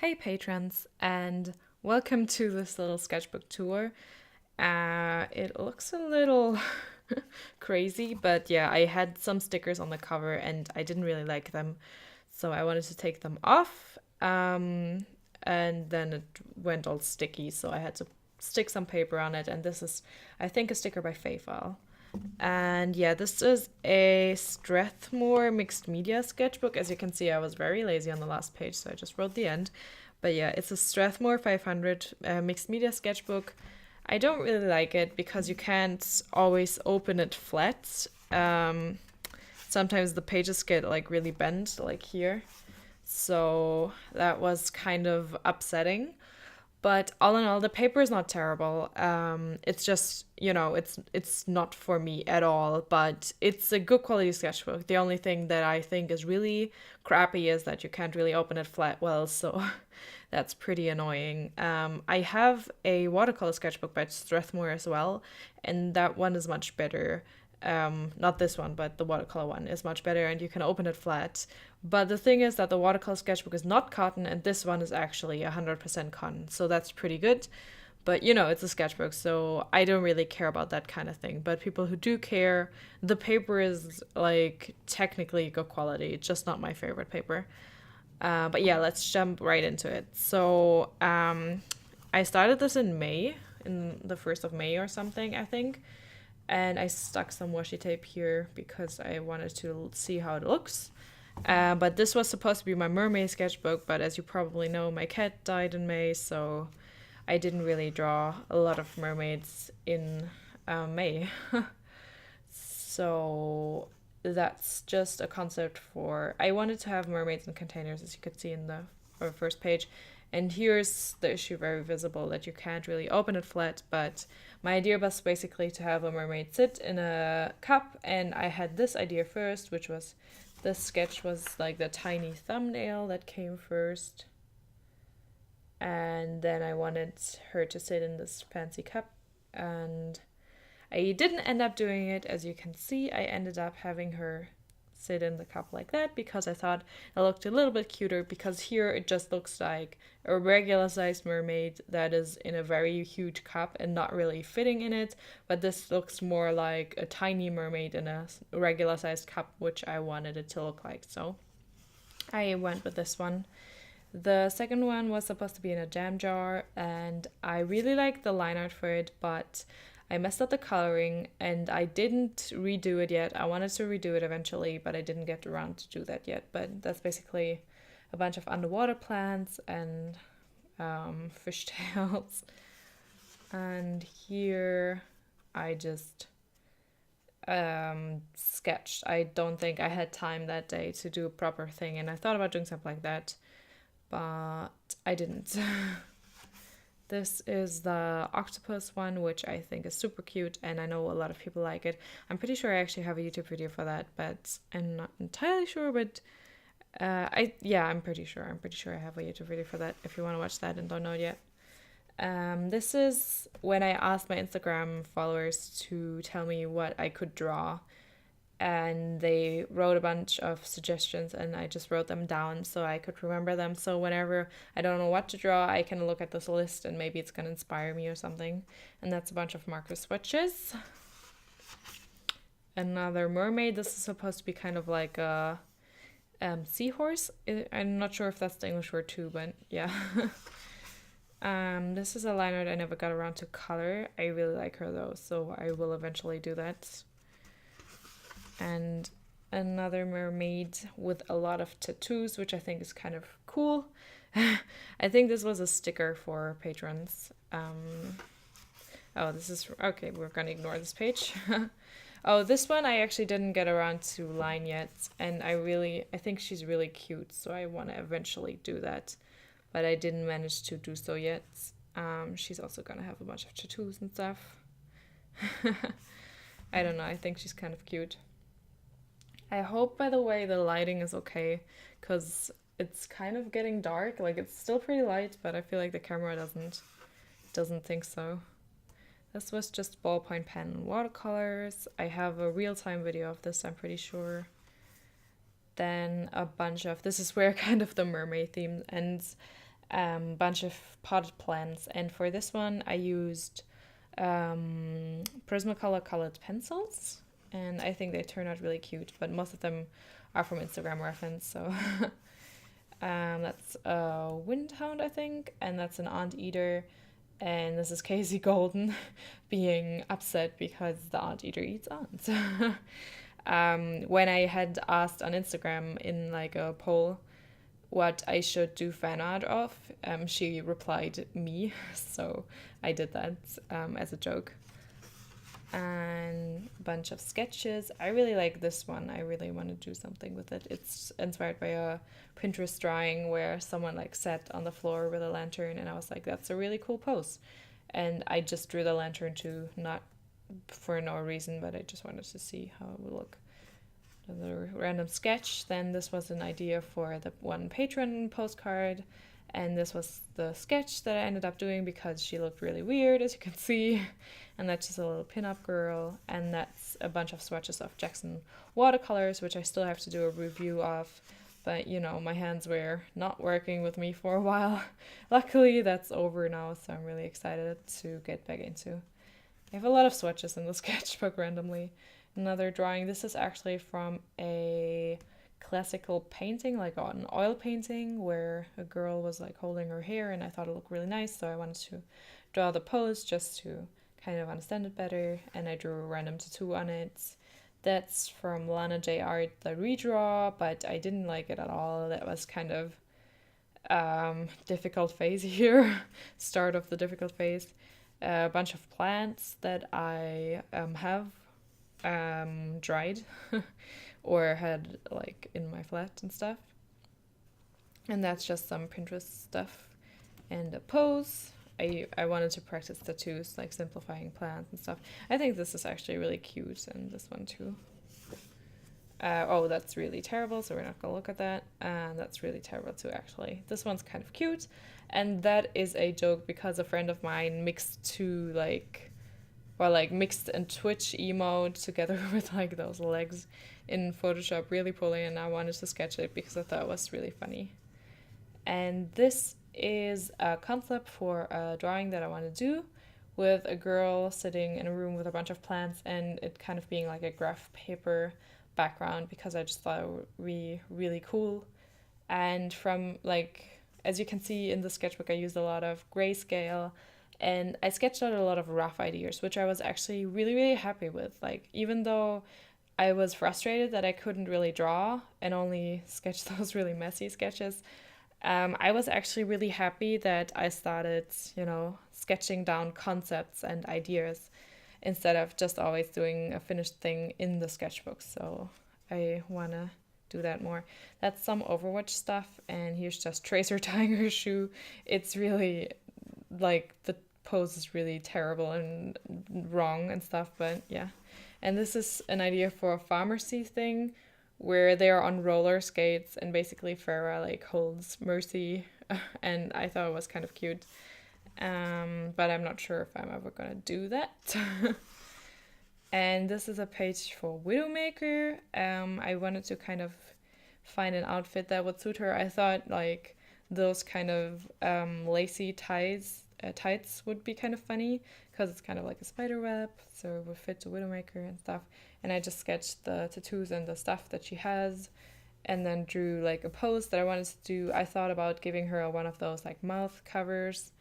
Hey patrons, and welcome to this little sketchbook tour. It looks a little crazy, but yeah, I had some stickers on the cover and I didn't really like them, so I wanted to take them off. And then it went all sticky, so I had to stick some paper on it. And this is, I think, a sticker by Fayfile. And yeah, this is a Strathmore mixed media sketchbook. As you can see, I was very lazy on the last page, so I just wrote the end. But yeah, it's a Strathmore 500 mixed media sketchbook. I don't really like it because you can't always open it flat. Sometimes the pages get like really bent, like here. So that was kind of upsetting. But all in all, the paper is not terrible. It's just, it's not for me at all. But it's a good quality sketchbook. The only thing that I think is really crappy is that you can't really open it flat well. So that's pretty annoying. I have a watercolor sketchbook by Strathmore as well, and that one is much better. Not this one, but the watercolor one is much better, and you can open it flat. But the thing is that the watercolor sketchbook is not cotton, and this one is actually 100% cotton, so that's pretty good. But it's a sketchbook, so I don't really care about that kind of thing. But people who do care, the paper is like technically good quality, it's just not my favorite paper. But yeah, let's jump right into it. So I started this in May, in the 1st of May or something, I think. And I stuck some washi tape here because I wanted to see how it looks. But this was supposed to be my mermaid sketchbook, but as you probably know, my cat died in May, so I didn't really draw a lot of mermaids in May. So that's just a concept for. I wanted to have mermaids in containers, as you could see in the first page. And here's the issue very visible that you can't really open it flat, but my idea was basically to have a mermaid sit in a cup, and I had this idea first, which was this sketch was like the tiny thumbnail that came first. And then I wanted her to sit in this fancy cup, and I didn't end up doing it. As you can see, I ended up having her sit in the cup like that because I thought it looked a little bit cuter, because here it just looks like a regular sized mermaid that is in a very huge cup and not really fitting in it, but this looks more like a tiny mermaid in a regular sized cup, which I wanted it to look like, so I went with this one. The second one was supposed to be in a jam jar, and I really liked the line art for it, but I messed up the coloring and I didn't redo it yet. I wanted to redo it eventually, but I didn't get around to do that yet. But that's basically a bunch of underwater plants and fishtails. And here I just sketched. I don't think I had time that day to do a proper thing, and I thought about doing something like that, but I didn't. This is the octopus one, which I think is super cute, and I know a lot of people like it. I'm pretty sure I actually have a YouTube video for that, but I'm not entirely sure. But I'm pretty sure. I'm pretty sure I have a YouTube video for that. If you want to watch that and don't know it yet. This is when I asked my Instagram followers to tell me what I could draw, and they wrote a bunch of suggestions, and I just wrote them down so I could remember them. So whenever I don't know what to draw, I can look at this list and maybe it's going to inspire me or something. And that's a bunch of marker swatches. Another mermaid. This is supposed to be kind of like a seahorse. I'm not sure if that's the English word too, but yeah. This is a line art I never got around to color. I really like her though, so I will eventually do that. And another mermaid with a lot of tattoos, which I think is kind of cool. I think this was a sticker for patrons. This is okay. We're gonna ignore this page. Oh, this one I actually didn't get around to line yet, and I think she's really cute, so I want to eventually do that, but I didn't manage to do so yet. She's also gonna have a bunch of tattoos and stuff. I don't know. I think she's kind of cute. I hope, by the way, the lighting is okay, because it's kind of getting dark. Like, it's still pretty light, but I feel like the camera doesn't think so. This was just ballpoint pen and watercolors. I have a real-time video of this, I'm pretty sure. Then a bunch of, this is where kind of the mermaid theme ends. bunch of potted plants. And for this one, I used Prismacolor colored pencils, and I think they turn out really cute. But most of them are from Instagram reference. So that's a windhound, I think, and that's an anteater. And this is Casey Golden being upset because the anteater eats ants. When I had asked on Instagram in like a poll what I should do fan art of, she replied me, so I did that as a joke. And a bunch of sketches. I really like this one. I really want to do something with it. It's inspired by a Pinterest drawing where someone like sat on the floor with a lantern, and I was like, that's a really cool pose. And I just drew the lantern too, not for no reason, but I just wanted to see how it would look. Another random sketch. Then this was an idea for the one patron postcard, and this was the sketch that I ended up doing because she looked really weird, as you can see. And that's just a little pinup girl, and that's a bunch of swatches of Jackson watercolors, which I still have to do a review of. But you know, my hands were not working with me for a while. Luckily, that's over now, so I'm really excited to get back into. I have a lot of swatches in the sketchbook randomly. Another drawing. This is actually from a classical painting, like an oil painting, where a girl was like holding her hair, and I thought it looked really nice, so I wanted to draw the pose just to kind of understand it better, and I drew a random tattoo on it. That's from Lana J Art, the redraw, but I didn't like it at all. That was kind of difficult phase here, start of the difficult phase. A bunch of plants that I have dried or had like in my flat and stuff. And that's just some Pinterest stuff. And a pose. I wanted to practice tattoos, like simplifying plants and stuff. I think this is actually really cute, and this one too. Oh, that's really terrible, so we're not gonna look at that. And that's really terrible too, actually. This one's kind of cute, and that is a joke because a friend of mine mixed two mixed and Twitch emote together with like those legs in Photoshop really poorly, and I wanted to sketch it because I thought it was really funny. And this is a concept for a drawing that I want to do with a girl sitting in a room with a bunch of plants, and it kind of being like a graph paper background because I just thought it would be really cool. And from like, as you can see in the sketchbook, I used a lot of grayscale, and I sketched out a lot of rough ideas, which I was actually really, really happy with. Like, even though I was frustrated that I couldn't really draw and only sketch those really messy sketches, I was actually really happy that I started, sketching down concepts and ideas instead of just always doing a finished thing in the sketchbook. So I want to do that more. That's some Overwatch stuff, and here's just Tracer tying her shoe. It's really, like, the pose is really terrible and wrong and stuff, but yeah. And this is an idea for a pharmacy thing where they are on roller skates, and basically Farah like holds Mercy, and I thought it was kind of cute. But I'm not sure if I'm ever gonna do that. And this is a page for Widowmaker. I wanted to kind of find an outfit that would suit her. I thought like those kind of lacy tights would be kind of funny because it's kind of like a spider web, so it would fit the Widowmaker and stuff. And I just sketched the tattoos and the stuff that she has, and then drew like a pose that I wanted to do. I thought about giving her one of those like mouth covers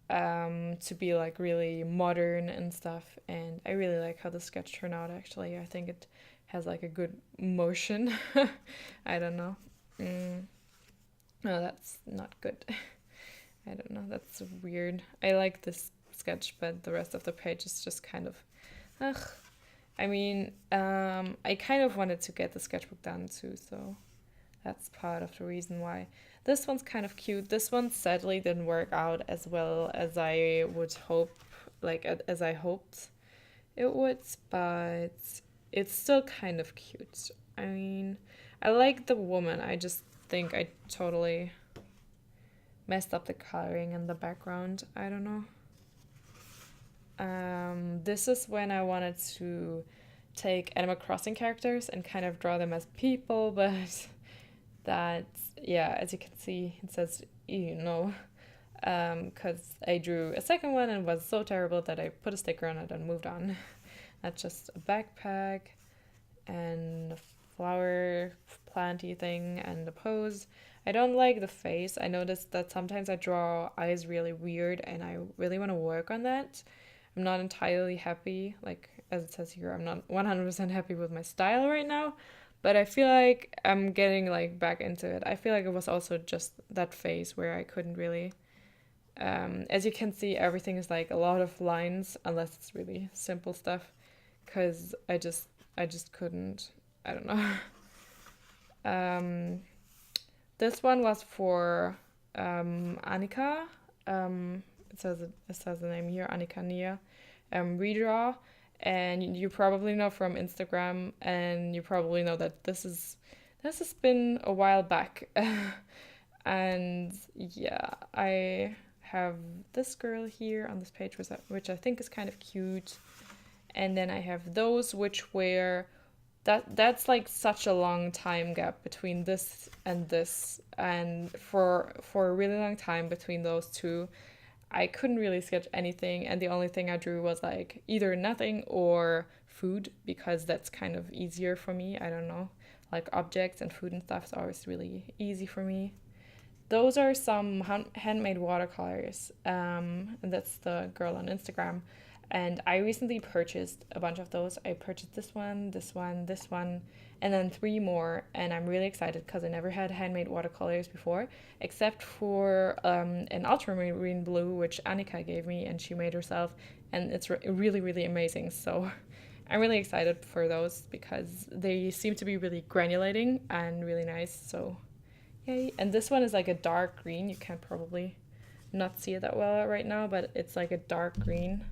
to be like really modern and stuff, and I really like how the sketch turned out. Actually, I think it has like a good motion. I don't know. No, that's not good. I don't know, that's weird. I like this sketch, but the rest of the page is just kind of ugh. I mean, I kind of wanted to get the sketchbook done too, so that's part of the reason why. This one's kind of cute. This one sadly didn't work out as well as I would hope, like as I hoped it would, but it's still kind of cute. I mean, I like the woman. I just think I totally messed up the coloring in the background. I don't know. This is when I wanted to take Animal Crossing characters and kind of draw them as people, but that, yeah, as you can see, it says, you know, because I drew a second one and it was so terrible that I put a sticker on it and moved on. That's just a backpack and a flower planty thing and a pose. I don't like the face. I noticed that sometimes I draw eyes really weird and I really want to work on that. I'm not entirely happy, like as it says here, I'm not 100% happy with my style right now, but I feel like I'm getting like back into it. I feel like it was also just that phase where I couldn't really as you can see, everything is like a lot of lines unless it's really simple stuff because I just couldn't. I don't know. um, this one was for Annika. It says the name here, Annika Nia. Redraw, and you probably know from Instagram, and you probably know that this has been a while back, and yeah, I have this girl here on this page, which I think is kind of cute, and then I have those which were that's like such a long time gap between this and this, and for a really long time between those two I couldn't really sketch anything, and the only thing I drew was like either nothing or food because that's kind of easier for me. I don't know, like objects and food and stuff is always really easy for me. Those are some handmade watercolors, and that's the girl on Instagram. And I recently purchased a bunch of those. I purchased this one, this one, this one, and then three more. And I'm really excited because I never had handmade watercolors before, except for an ultramarine blue, which Annika gave me and she made herself. And it's really, really amazing. So I'm really excited for those because they seem to be really granulating and really nice. So yay. And this one is like a dark green. You can't probably not see it that well right now, but it's like a dark green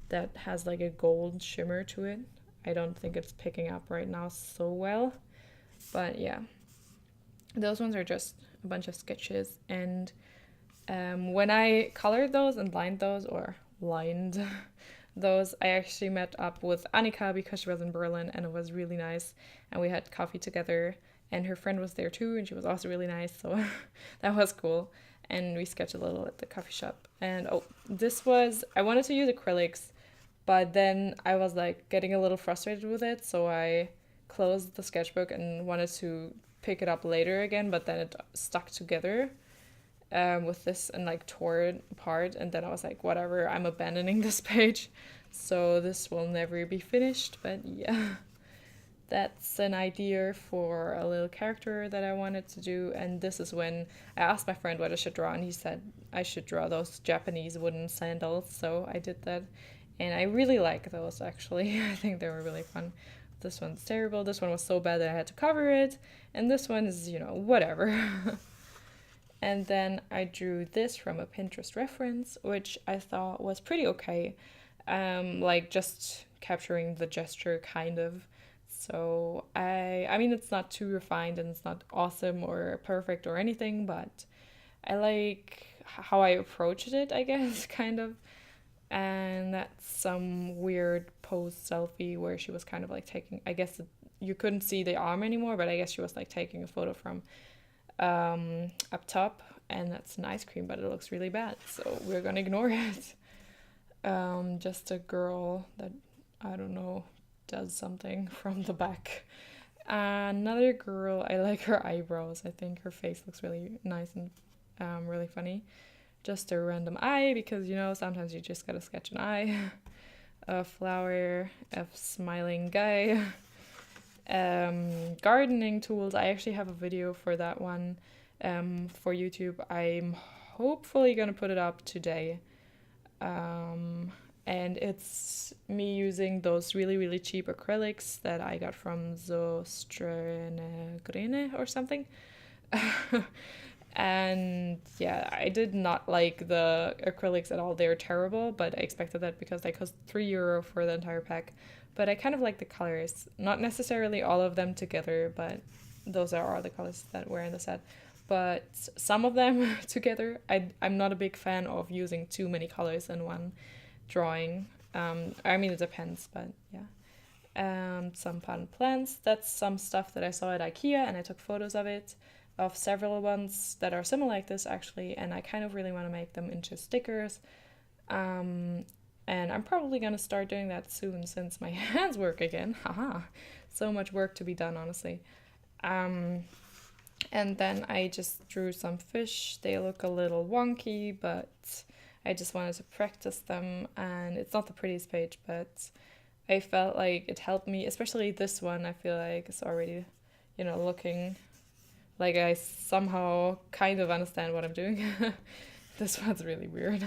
that has like a gold shimmer to it. I don't think it's picking up right now so well, but yeah, those ones are just a bunch of sketches. And when I colored those and lined those, or lined those, I actually met up with Annika because she was in Berlin and it was really nice, and we had coffee together, and her friend was there too and she was also really nice, so that was cool. And we sketched a little at the coffee shop. And oh, this was, I wanted to use acrylics, but then I was like getting a little frustrated with it, so I closed the sketchbook and wanted to pick it up later again, but then it stuck together with this and like tore it apart. And then I was like, whatever, I'm abandoning this page. So this will never be finished, but yeah. That's an idea for a little character that I wanted to do. And this is when I asked my friend what I should draw, and he said I should draw those Japanese wooden sandals. So I did that, and I really like those actually. I think they were really fun. This one's terrible. This one was so bad that I had to cover it, and this one is, whatever. And then I drew this from a Pinterest reference, which I thought was pretty okay. Like just capturing the gesture kind of. So I mean it's not too refined and it's not awesome or perfect or anything, but I like how I approached it, I guess, kind of. And that's some weird pose selfie where she was kind of like taking, I guess you couldn't see the arm anymore, but I guess she was like taking a photo from up top, and that's an ice cream, but it looks really bad, so we're gonna ignore it. Just a girl that, I don't know, does something from the back. Another girl, I like her eyebrows. I think her face looks really nice and really funny. Just a random eye because, sometimes you just gotta sketch an eye. A flower, a smiling guy. Gardening tools. I actually have a video for that one for YouTube. I'm hopefully gonna put it up today. And it's me using those really, really cheap acrylics that I got from Zostrene or something. And yeah, I did not like the acrylics at all. They're terrible, but I expected that because they cost €3 for the entire pack. But I kind of like the colors. Not necessarily all of them together, but those are all the colors that were in the set. But some of them together, I'm not a big fan of using too many colors in one drawing. I mean, it depends, but yeah. Some fun plants. That's some stuff that I saw at IKEA and I took photos of it. of several ones that are similar like this actually, and I kind of really want to make them into stickers. Um, and I'm probably gonna start doing that soon since my hands work again. Haha, so much work to be done, honestly. Um, and then I just drew some fish. They look a little wonky, but I just wanted to practice them. And it's not the prettiest page, but I felt like it helped me, especially this one. I feel like it's already, looking like I somehow kind of understand what I'm doing. This one's really weird.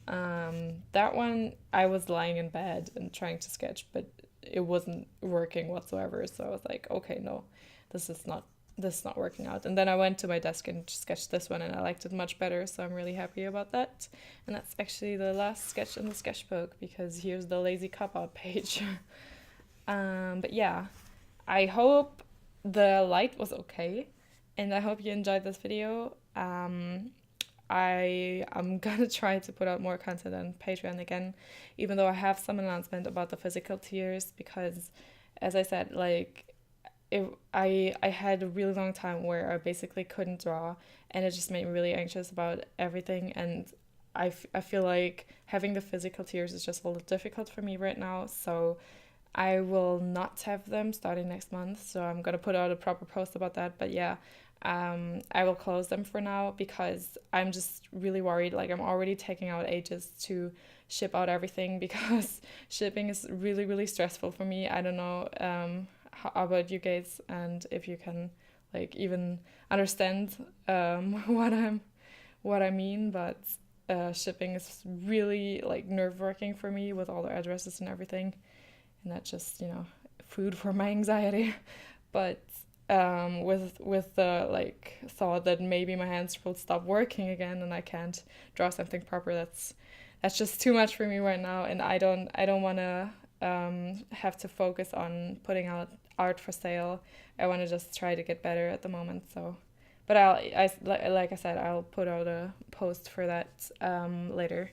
That one, I was lying in bed and trying to sketch, but it wasn't working whatsoever. So I was like, okay, no, this is not this is not working out. And then I went to my desk and sketched this one, and I liked it much better. So I'm really happy about that. And that's actually the last sketch in the sketchbook, because here's the lazy cop out page. But yeah, I hope the light was okay, and I hope you enjoyed this video. I am gonna try to put out more content on Patreon again, even though I have some announcement about the physical tiers, because, as I said, like, I had a really long time where I basically couldn't draw, and it just made me really anxious about everything. And I feel like having the physical tiers is just a little difficult for me right now. So I will not have them starting next month. So I'm gonna put out a proper post about that. But yeah, I will close them for now, because I'm just really worried. Like, I'm already taking out ages to ship out everything, because shipping is really, really stressful for me. I don't know how about you guys, and if you can like even understand what I mean, but shipping is really like nerve-wracking for me with all the addresses and everything, and that's just, food for my anxiety. But with the like thought that maybe my hands will stop working again and I can't draw something proper, that's just too much for me right now, and I don't want to have to focus on putting out art for sale. I want to just try to get better at the moment. So, but like I said, I'll put out a post for that later.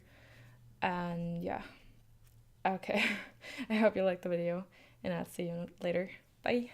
And yeah, okay. I hope you liked the video, and I'll see you later. Bye.